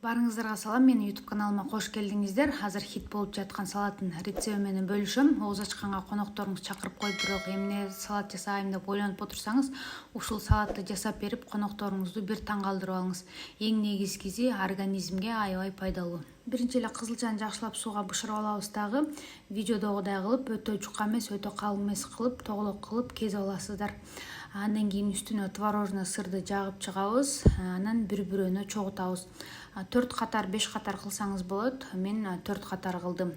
Барыңыздарга салам, менин YouTube каналыма кош келдиңиздер. Азыр хит болуп жаткан салаттын рецепти менен бөлүшөм. Ооз ачканга конокторуңуз чакырып коюп, бирок эмне салат жасайм деп ойлонуп отурсаңыз, ушул салатты жасап берип конокторуңузду бир таң калтырып алыңыз. Эң негизгиси организмге аябай пайдалуу. Биринчи эле кызылчаны жакшылап сууга бышырып алабыз дагы. Видеодогудай кылып, өтө жука эмес, өтө калың эмес кылып, тоголок кылып кезип аласыздар. Андан кийин үстүнө творожный сырды жагып чыгабыз. Анан бир-бирөөнө чогутабыз. 4 катар, 5 катар кылсаңыз болот. Мен 4 катар кылдым.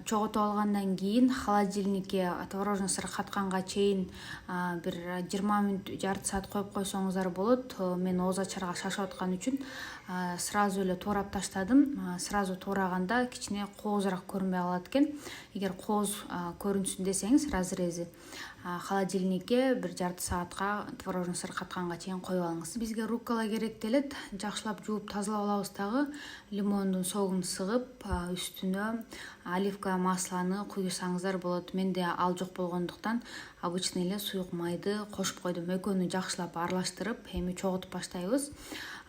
Чогутуп алгандан кийин холодильникке творожный сыр катканга чейин бир 20 мүнөт, жарты саат коюп койсоңуздар болот. Мен ооз ачарга шашып аткан үчүн сразу эле туурап таштадым. Сразу туураганда кичине коозураак көрүнбөй калат экен. Эгер кооз көрүнсүн десеңиз, разрези холодильникке бир жарты саатка творожный сыр катканга чейин коюп алыңыз. Бизге руккола керек делет. Жакшылап жууп тазалап алабыз дагы. Лимондун согун сыгып, үстүнө оливковое маслоны куйсаңыздар болот. Менде ал жок болгондуктан обычный эле суюк майды кошуп койдум. Экөөнү жакшылап аралаштырып, эми чогутуп баштайбыз.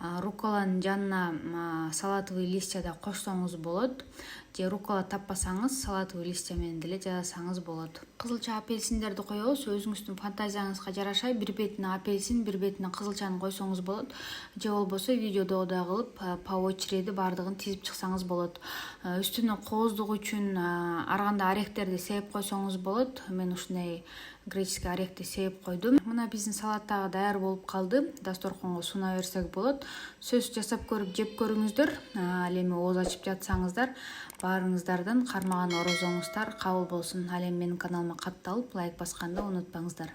Рукколанын жанына салатовый листья да кошсоңуз болот. Же руккола таппасаңыз, салатовый листья менен деле жасасаңыз болот. Кызылча апельсиндерди коебуз. Өзүңүздүн фантазияңызга жараша бир бетине апельсин, бир бетине кызылчаны койсоңуз болот. Же болбосо видеодогудай кылып по очереди бардыгын тизип чыксаңыз болот. Үстүнө кооздук үчүн ар кандай орехтерди сээп койсоңуз болот. Мен ушундай греческий орехти сээп койдум. Мына биздин салат дагы даяр болуп калды. Дасторконго суна берсек болот. Сөз жасап көрүп жеп көрүңүздөр. Ал эми ооз ачып жатсаңыздар, баарыңыздардан кармаган орозоңуздар кабыл болсун. Ал эми менин каналыма катталып, лайк басканды унутпаңыздар.